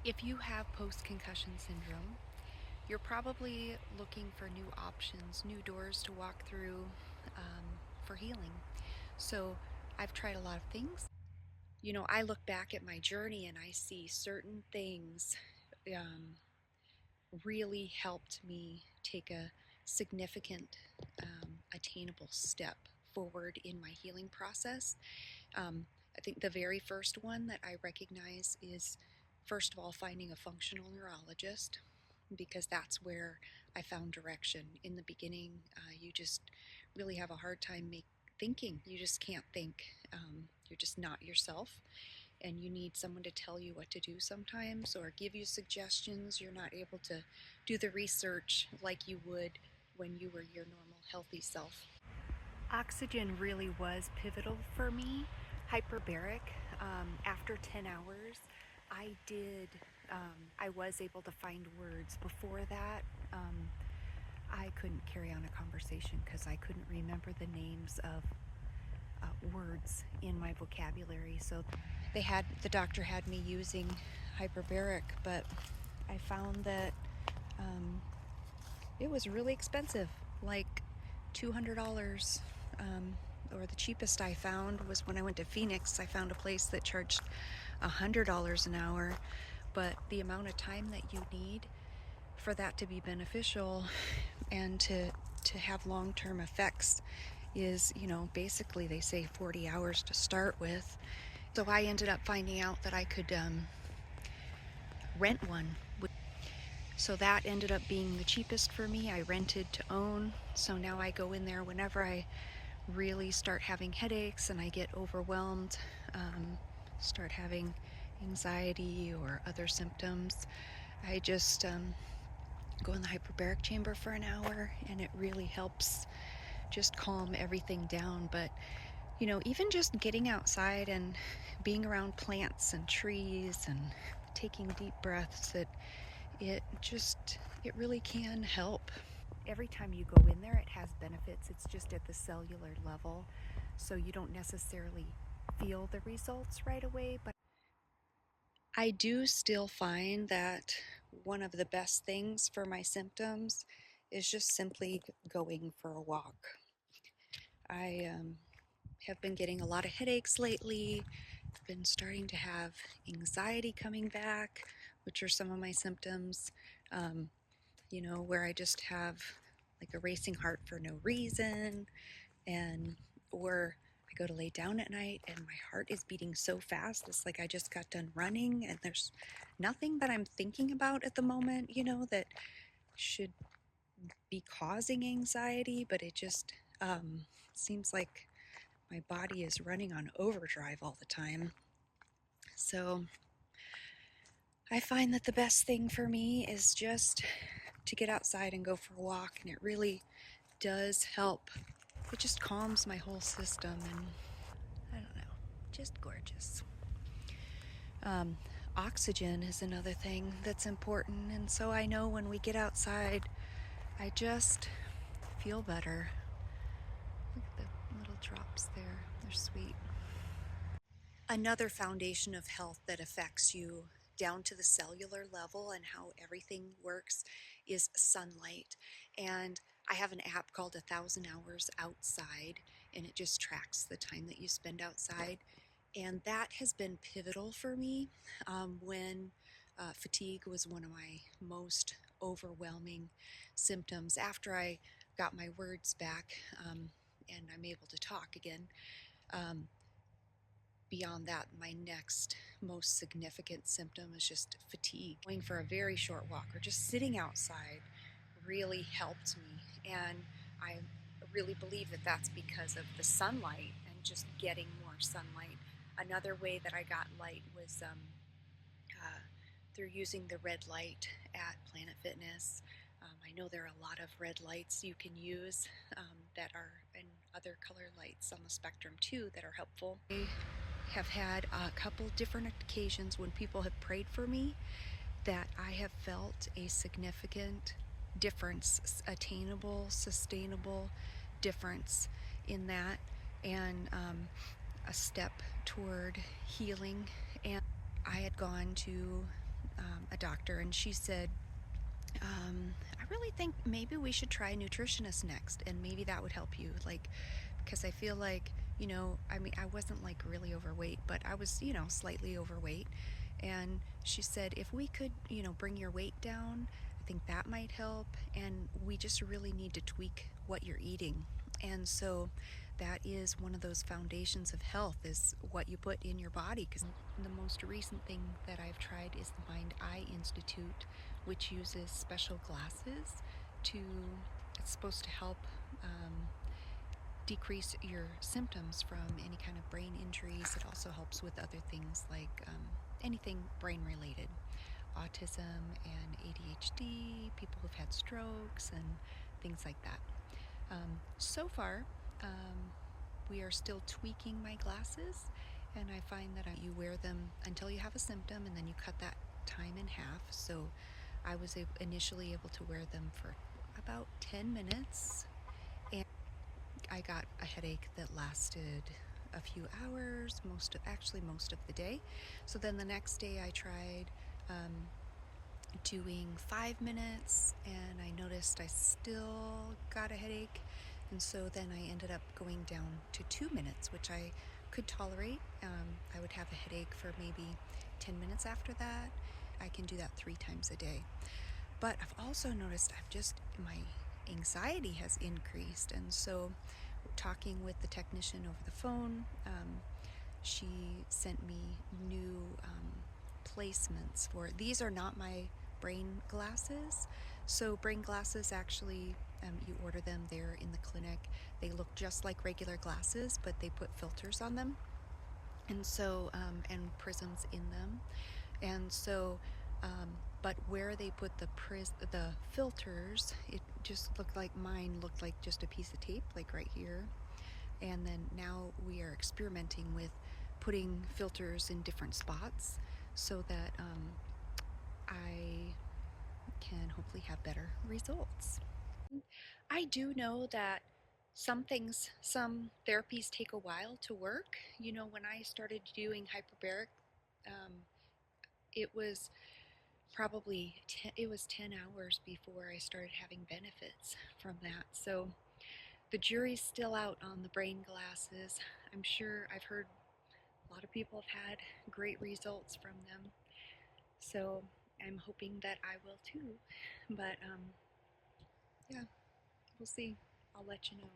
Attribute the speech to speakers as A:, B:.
A: If you have post-concussion syndrome, you're probably looking for new options, new doors to walk through for healing. So I've tried a lot of things. I look back at my journey and I see certain things um, really helped me take a significant, attainable step forward in my healing process. I think the very first one that I recognize is, first of all, finding a functional neurologist, because that's where I found direction. In the beginning, you just really have a hard time thinking. You just can't think. You're just not yourself, and you need someone to tell you what to do sometimes or give you suggestions. You're not able to do the research like you would when you were your normal, healthy self. Oxygen really was pivotal for me. Hyperbaric, after 10 hours, I was able to find words. Before that, I couldn't carry on a conversation because I couldn't remember the names of words in my vocabulary. So the doctor had me using hyperbaric, but I found that um, it was really expensive, like $200. Or the cheapest I found was when I went to Phoenix. I found a place that charged $100 an hour, but the amount of time that you need for that to be beneficial and to have long-term effects is, basically they say 40 hours to start with. So I ended up finding out that I could rent one. So that ended up being the cheapest for me. I rented to own. So now I go in there whenever I really start having headaches and I get overwhelmed, start having anxiety or other symptoms. I just go in the hyperbaric chamber for an hour, and it really helps just calm everything down. But even just getting outside and being around plants and trees and taking deep breaths, it really can help. Every time you go in there, it has benefits. It's just at the cellular level, so you don't necessarily feel the results right away. But I do still find that one of the best things for my symptoms is just simply going for a walk. I have been getting a lot of headaches lately. I've been starting to have anxiety coming back, which are some of my symptoms. Um, where I just have like a racing heart for no reason, and or I go to lay down at night and my heart is beating so fast. It's like I just got done running and there's nothing that I'm thinking about at the moment, that should be causing anxiety, but it just seems like my body is running on overdrive all the time. So I find that the best thing for me is just to get outside and go for a walk, and it really does help. It just calms my whole system, and I don't know, just gorgeous. Um, Oxygen is another thing that's important, and so I know when we get outside, I just feel better. Look at the little drops there, they're sweet. Another foundation of health that affects you down to the cellular level and how everything works is sunlight. And I have an app called 1,000 Hours Outside, and it just tracks the time that you spend outside. And that has been pivotal for me when fatigue was one of my most overwhelming symptoms. After I got my words back and I'm able to talk again, um, beyond that, my next most significant symptom is just fatigue. Going for a very short walk or just sitting outside really helped me. And I really believe that that's because of the sunlight and just getting more sunlight. Another way that I got light was uh, through using the red light at Planet Fitness. I know there are a lot of red lights you can use that are, and other color lights on the spectrum too, that are helpful. I have had a couple different occasions when people have prayed for me that I have felt a significant difference, attainable, sustainable difference in that, and a step toward healing. And I had gone to a doctor, and she said, I really think maybe we should try a nutritionist next, and maybe that would help you. Like, because I feel like, I mean, I wasn't like really overweight, but I was, slightly overweight. And she said, if we could, bring your weight down, I think that might help. And we just really need to tweak what you're eating. And so that is one of those foundations of health, is what you put in your body. Because the most recent thing that I've tried is the Mind Eye Institute, which uses special glasses to, it's supposed to help decrease your symptoms from any kind of brain injuries. It also helps with other things like anything brain related, autism and ADHD, people who've had strokes and things like that. So far, we are still tweaking my glasses, and I find that you wear them until you have a symptom, and then you cut that time in half. So I was initially able to wear them for about 10 minutes, and I got a headache that lasted a few hours, most of the day. So then the next day I tried doing 5 minutes, and I noticed I still got a headache, and so then I ended up going down to 2 minutes, which I could tolerate. I would have a headache for maybe 10 minutes after that. I can do that 3 times a day. But I've also noticed my anxiety has increased, and so talking with the technician over the phone, she sent me new placements for, these are not my brain glasses. So brain glasses actually, you order them there in the clinic. They look just like regular glasses, but they put filters on them, and so and prisms in them. And so but where they put the filters, it just looked like, mine looked like just a piece of tape, like right here. And then now we are experimenting with putting filters in different spots so that I can hopefully have better results. I do know that some therapies take a while to work. When I started doing hyperbaric, um, it was it was 10 hours before I started having benefits from that. So the jury's still out on the brain glasses. I'm sure I've heard a lot of people have had great results from them. So I'm hoping that I will too. But yeah, we'll see. I'll let you know.